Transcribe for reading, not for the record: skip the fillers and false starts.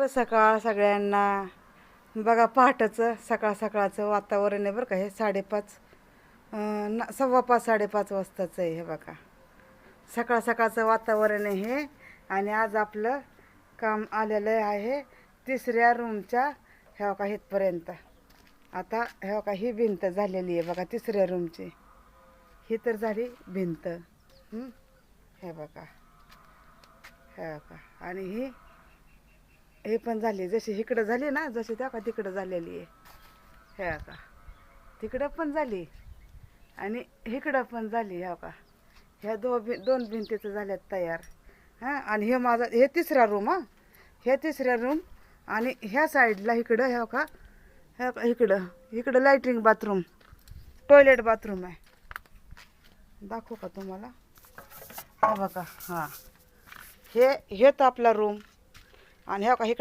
शुभ सकाळ सगळ्यांना. बघा पहाटेचं सकाळ सकाळचं वातावरण आहे बरं का. हे 5:30 5:15 5:30 वाजताचं आहे हे बघा. सकाळ सकाळचं वातावरण आहे हे. आणि आज आपलं काम आलेलं आहे 3ऱ्या रूमच्या ह्या बघा इथपर्यंत. आता हे बघा ही भिंत झालेली आहे बघा 3ऱ्या रूमची. ही तर झाली भिंत. हे बघा हे बघा. आणि हे पण झाली जशी इकडं झाली ना, जशी त्या का तिकडं झालेली आहे. हे का तिकडं पण झाली आणि इकडं पण झाली. ह्या का ह्या दोन भिंतीचं झाल्यात तयार. आणि हे माझा हे 3रा रूम. हे 3ऱ्या रूम. आणि ह्या साईडला इकडं ह्या का इकडं लॅट्रिन बाथरूम टॉयलेट बाथरूम आहे. दाखवू का तुम्हाला? हा बघा. हे तर आपला रूम. आणि ह्या का